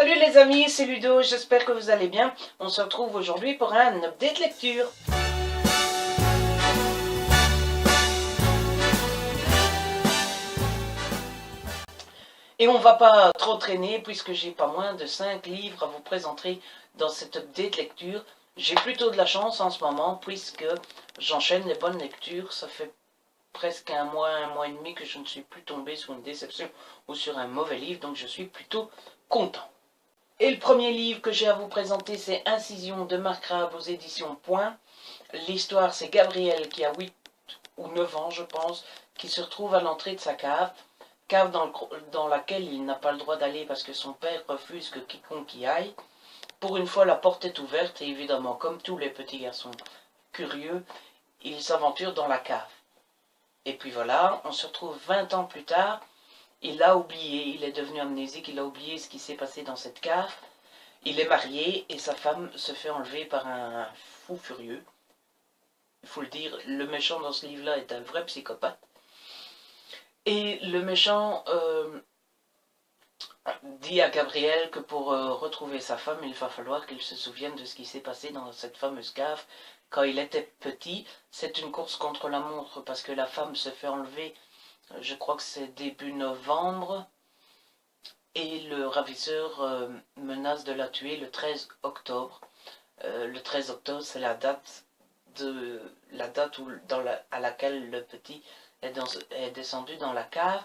Salut les amis, c'est Ludo, j'espère que vous allez bien. On se retrouve aujourd'hui pour un update lecture. Et on va pas trop traîner puisque j'ai pas moins de 5 livres à vous présenter dans cette update lecture. J'ai plutôt de la chance en ce moment puisque j'enchaîne les bonnes lectures. Ça fait presque un mois et demi que je ne suis plus tombé sur une déception ou sur un mauvais livre, donc je suis plutôt content. Et le premier livre que j'ai à vous présenter, c'est Incision de Marc Rabe aux éditions Point. L'histoire, c'est Gabriel qui a 8 ou 9 ans, je pense, qui se retrouve à l'entrée de sa cave dans laquelle il n'a pas le droit d'aller parce que son père refuse que quiconque y aille. Pour une fois, la porte est ouverte et évidemment, comme tous les petits garçons curieux, il s'aventure dans la cave. Et puis voilà, on se retrouve 20 ans plus tard. Il a oublié, il est devenu amnésique, il a oublié ce qui s'est passé dans cette cave. Il est marié et sa femme se fait enlever par un fou furieux. Il faut le dire, le méchant dans ce livre-là est un vrai psychopathe. Et le méchant dit à Gabriel que pour retrouver sa femme, il va falloir qu'il se souvienne de ce qui s'est passé dans cette fameuse cave quand il était petit. C'est une course contre la montre parce que la femme se fait enlever, je crois que c'est début novembre. Et le ravisseur menace de la tuer le 13 octobre. Le 13 octobre, c'est la date à laquelle le petit est descendu dans la cave.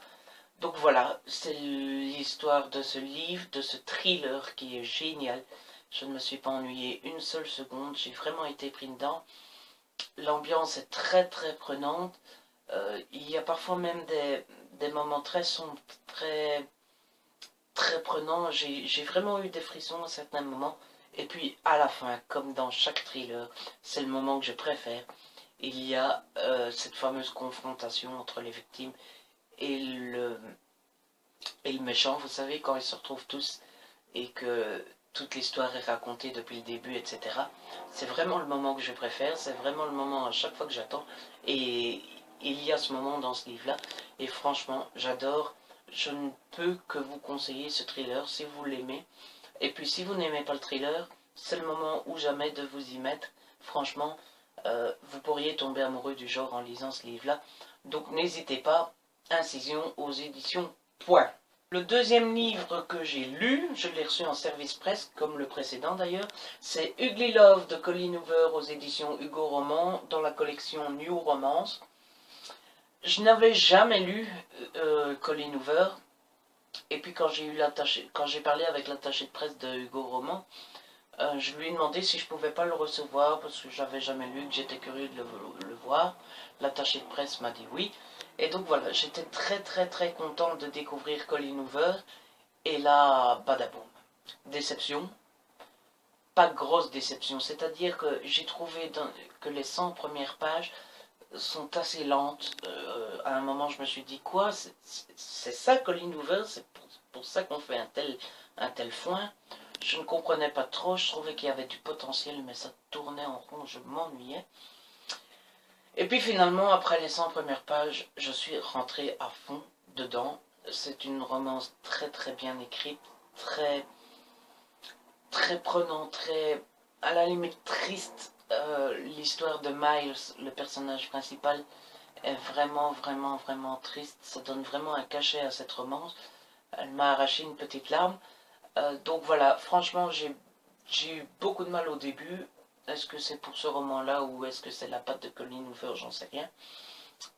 Donc voilà, c'est l'histoire de ce livre, de ce thriller qui est génial. Je ne me suis pas ennuyé une seule seconde, j'ai vraiment été pris dedans. L'ambiance est très très prenante. Il y a parfois même des moments très sombres, très prenants. J'ai vraiment eu des frissons à certains moments. Et puis à la fin, comme dans chaque thriller, c'est le moment que je préfère. Il y a cette fameuse confrontation entre les victimes et le méchant, vous savez, quand ils se retrouvent tous et que toute l'histoire est racontée depuis le début, etc. C'est vraiment le moment que je préfère, c'est vraiment le moment à chaque fois que j'attends. Et il y a ce moment dans ce livre-là, et franchement, j'adore. Je ne peux que vous conseiller ce thriller si vous l'aimez. Et puis si vous n'aimez pas le thriller, c'est le moment ou jamais de vous y mettre. Franchement, vous pourriez tomber amoureux du genre en lisant ce livre-là. Donc n'hésitez pas, Incision aux éditions Point. Le deuxième livre que j'ai lu, je l'ai reçu en service presse, comme le précédent d'ailleurs, c'est Ugly Love de Colleen Hoover aux éditions Hugo Roman, dans la collection New Romance. Je n'avais jamais lu Colleen Hoover, et puis quand j'ai parlé avec l'attaché de presse de Hugo Roman, je lui ai demandé si je pouvais pas le recevoir parce que j'avais jamais lu, que j'étais curieux de le voir. L'attaché de presse m'a dit oui. Et donc voilà, j'étais très content de découvrir Colleen Hoover. Et là, badaboum. Déception. Pas grosse déception, c'est-à-dire que j'ai trouvé que les 100 premières pages sont assez lentes. À un moment, je me suis dit, quoi, c'est ça Colleen Hoover, c'est pour ça qu'on fait un tel foin. Je ne comprenais pas trop, je trouvais qu'il y avait du potentiel, mais ça tournait en rond, je m'ennuyais. Et puis finalement, après les 100 premières pages, je suis rentré à fond dedans. C'est une romance très bien écrite, très prenante, très à la limite triste. L'histoire de Miles, le personnage principal, est vraiment triste. Ça donne vraiment un cachet à cette romance. Elle m'a arraché une petite larme. Donc voilà, franchement, j'ai eu beaucoup de mal au début. Est-ce que c'est pour ce roman-là ou est-ce que c'est la patte de Colleen Hoover, j'en sais rien.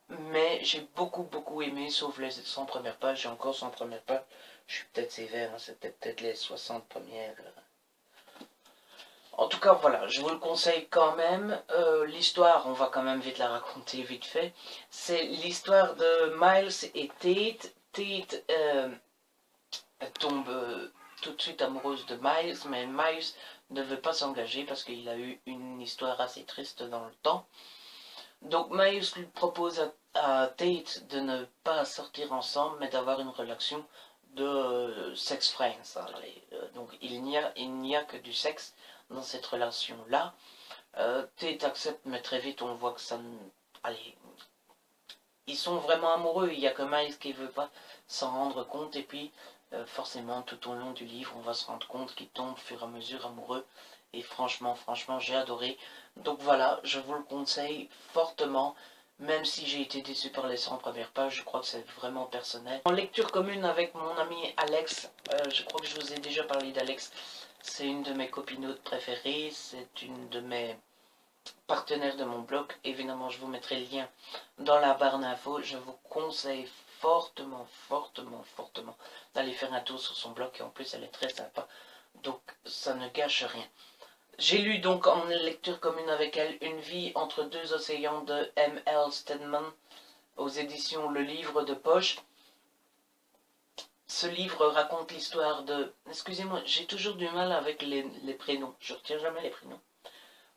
Mais j'ai beaucoup aimé, sauf les 100 premières pages. J'ai encore 100 premières pages. Je suis peut-être sévère, hein, c'était peut-être les 60 premières. En tout cas, voilà, je vous le conseille quand même. L'histoire, on va quand même vite la raconter vite fait. C'est l'histoire de Miles et Tate. Tate tombe tout de suite amoureuse de Miles, mais Miles ne veut pas s'engager parce qu'il a eu une histoire assez triste dans le temps. Donc Miles lui propose à Tate de ne pas sortir ensemble, mais d'avoir une relation de sex friends. Donc il n'y a que du sexe dans cette relation-là. Tate accepte, mais très vite on voit que ça... Allez, ils sont vraiment amoureux, il n'y a que Miles qui ne veut pas s'en rendre compte, et puis forcément tout au long du livre on va se rendre compte qu'il tombe au fur et à mesure amoureux. Et franchement, j'ai adoré. Donc voilà, je vous le conseille fortement. Même si j'ai été déçu par les 100 premières pages, je crois que c'est vraiment personnel. En lecture commune avec mon ami Alex, je crois que je vous ai déjà parlé d'Alex. C'est une de mes copinotes préférées, c'est une de mes partenaires de mon blog. Évidemment, je vous mettrai le lien dans la barre d'infos. Je vous conseille fortement d'aller faire un tour sur son blog et en plus elle est très sympa. Donc ça ne gâche rien. J'ai lu donc en lecture commune avec elle Une vie entre deux océans de M.L. Stedman aux éditions Le Livre de Poche. Ce livre raconte l'histoire de... Excusez-moi, j'ai toujours du mal avec les prénoms. Je retiens jamais les prénoms.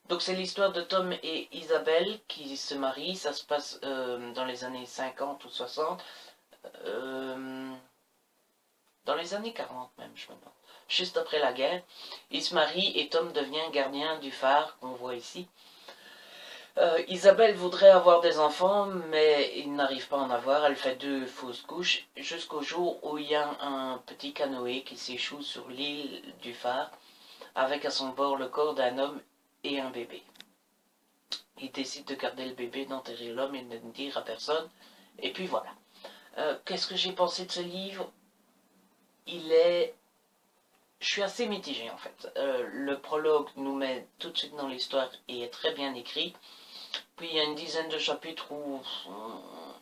Donc c'est l'histoire de Tom et Isabelle qui se marient. Ça se passe dans les années 50 ou 60. Dans les années 40 même, je me demande. Juste après la guerre. Ils se marient et Tom devient gardien du phare qu'on voit ici. Isabelle voudrait avoir des enfants, mais il n'arrive pas à en avoir. Elle fait 2 fausses couches jusqu'au jour où il y a un petit canoë qui s'échoue sur l'île du phare avec à son bord le corps d'un homme et un bébé. Il décide de garder le bébé, d'enterrer l'homme et de ne dire à personne. Et puis voilà. Qu'est-ce que j'ai pensé de ce livre? Je suis assez mitigé en fait. Le prologue nous met tout de suite dans l'histoire et est très bien écrit. Puis il y a une dizaine de chapitres où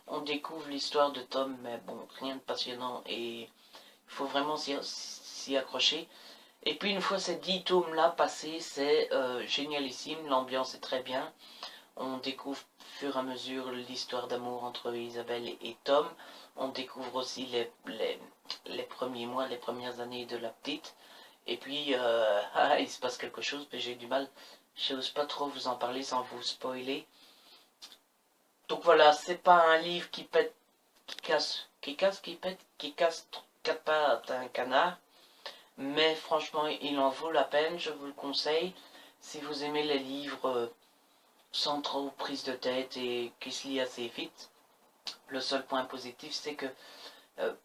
on découvre l'histoire de Tom, mais bon, rien de passionnant et il faut vraiment s'y accrocher. Et puis une fois ces 10 tomes-là passés, c'est génialissime, l'ambiance est très bien. On découvre au fur et à mesure l'histoire d'amour entre Isabelle et Tom. On découvre aussi les premiers mois, les premières années de la petite. Et puis, il se passe quelque chose, mais j'ai du mal. Je n'ose pas trop vous en parler sans vous spoiler. Donc voilà, c'est pas un livre qui pète, qui pète, qui casse 4 pattes à un canard. Mais franchement, il en vaut la peine, je vous le conseille. Si vous aimez les livres sans trop prise de tête et qui se lit assez vite. Le seul point positif, c'est que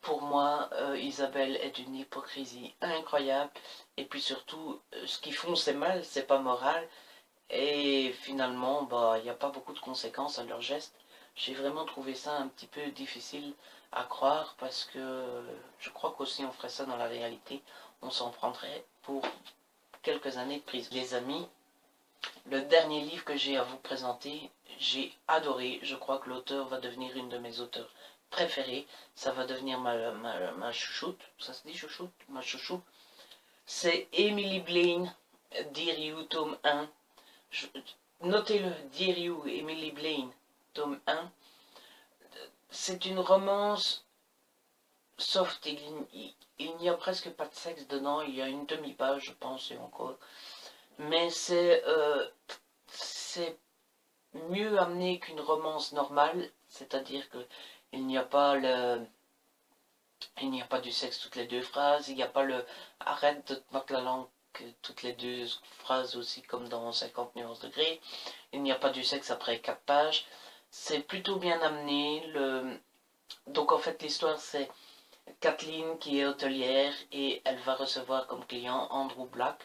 pour moi, Isabelle est d'une hypocrisie incroyable. Et puis surtout, ce qu'ils font, c'est mal, c'est pas moral. Et finalement, bah, il n'y a pas beaucoup de conséquences à leurs gestes. J'ai vraiment trouvé ça un petit peu difficile à croire parce que je crois qu'aussi on ferait ça dans la réalité. On s'en prendrait pour quelques années de prison. Les amis, le dernier livre que j'ai à vous présenter, j'ai adoré. Je crois que l'auteur va devenir une de mes auteurs préférées. Ça va devenir ma chouchoute. Ça se dit chouchoute? Ma chouchou. C'est Emily Blaine, Dear You, tome 1. Notez-le, Dear You, Emily Blaine, tome 1. C'est une romance soft. Il n'y a presque pas de sexe dedans. Il y a une demi-page, je pense, et encore. Mais c'est mieux amené qu'une romance normale, c'est-à-dire que il n'y a pas du sexe toutes les 2 phrases, il n'y a pas le arrête de te battre la langue toutes les 2 phrases aussi comme dans 50 nuances de gris, il n'y a pas du sexe après 4 pages, c'est plutôt bien amené. Donc en fait l'histoire c'est Kathleen qui est hôtelière et elle va recevoir comme client Andrew Black.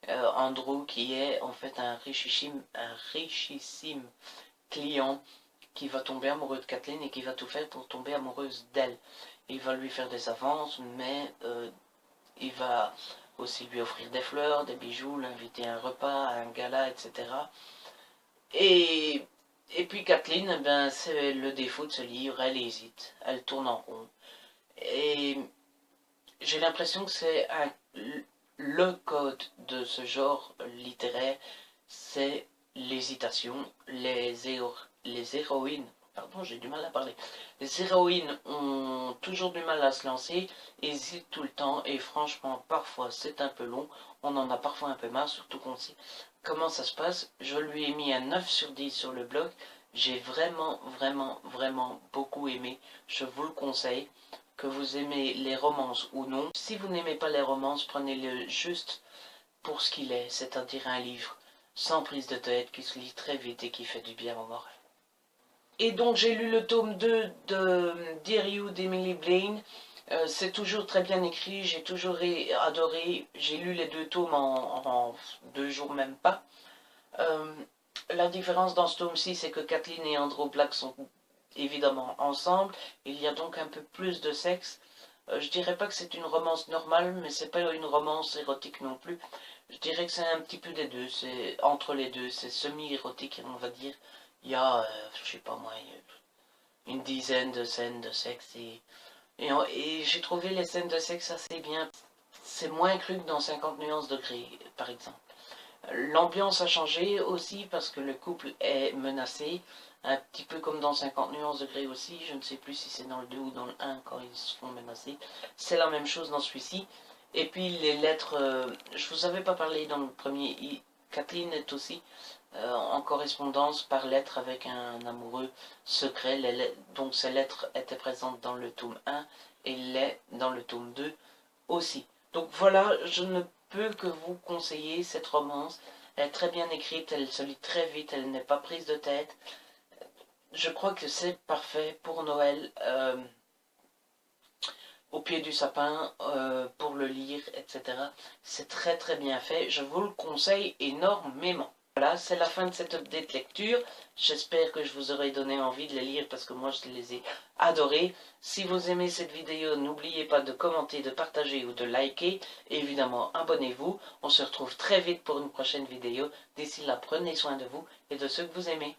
Andrew qui est en fait un richissime client qui va tomber amoureux de Kathleen et qui va tout faire pour tomber amoureuse d'elle. Il va lui faire des avances, mais il va aussi lui offrir des fleurs, des bijoux, l'inviter à un repas, à un gala, etc. Et puis Kathleen, eh ben, c'est le défaut de ce livre, elle hésite, elle tourne en rond. Et j'ai l'impression que c'est le code de ce genre littéraire, c'est l'hésitation. Les héroïnes, pardon, j'ai du mal à parler. Les héroïnes ont toujours du mal à se lancer, hésitent tout le temps, et franchement, parfois c'est un peu long. On en a parfois un peu marre, surtout qu'on sait comment ça se passe. Je lui ai mis un 9 sur 10 sur le blog. J'ai vraiment beaucoup aimé. Je vous le conseille. Que vous aimez les romances ou non. Si vous n'aimez pas les romances, prenez-le juste pour ce qu'il est, c'est-à-dire un livre sans prise de tête, qui se lit très vite et qui fait du bien au moral. Et donc j'ai lu le tome 2 de Dear You d'Emily Blaine. C'est toujours très bien écrit, j'ai toujours adoré, j'ai lu les 2 tomes en 2 jours, même pas. Euh, la différence dans ce tome-ci, c'est que Kathleen et Andrew Black sont évidemment ensemble, il y a donc un peu plus de sexe. Je dirais pas que c'est une romance normale, mais c'est pas une romance érotique non plus. Je dirais que c'est un petit peu des deux, c'est entre les deux, c'est semi-érotique, on va dire. Il y a, je sais pas moi, une dizaine de scènes de sexe et j'ai trouvé les scènes de sexe assez bien. C'est moins cru que dans 50 nuances de gris, par exemple. L'ambiance a changé aussi parce que le couple est menacé, un petit peu comme dans 50 nuances de gris aussi, je ne sais plus si c'est dans le 2 ou dans le 1 quand ils se font menacer. C'est la même chose dans celui-ci. Et puis les lettres, je vous avais pas parlé dans le premier, Kathleen est aussi en correspondance par lettre avec un amoureux secret. Donc ces lettres étaient présentes dans le tome 1 et l'est dans le tome 2 aussi. Donc voilà, je ne peux que vous conseiller cette romance. Elle est très bien écrite, elle se lit très vite, elle n'est pas prise de tête. Je crois que c'est parfait pour Noël, au pied du sapin, pour le lire, etc. C'est très très bien fait, je vous le conseille énormément. Voilà, c'est la fin de cette update lecture. J'espère que je vous aurai donné envie de les lire parce que moi je les ai adorés. Si vous aimez cette vidéo, n'oubliez pas de commenter, de partager ou de liker. Et évidemment, abonnez-vous. On se retrouve très vite pour une prochaine vidéo. D'ici là, prenez soin de vous et de ceux que vous aimez.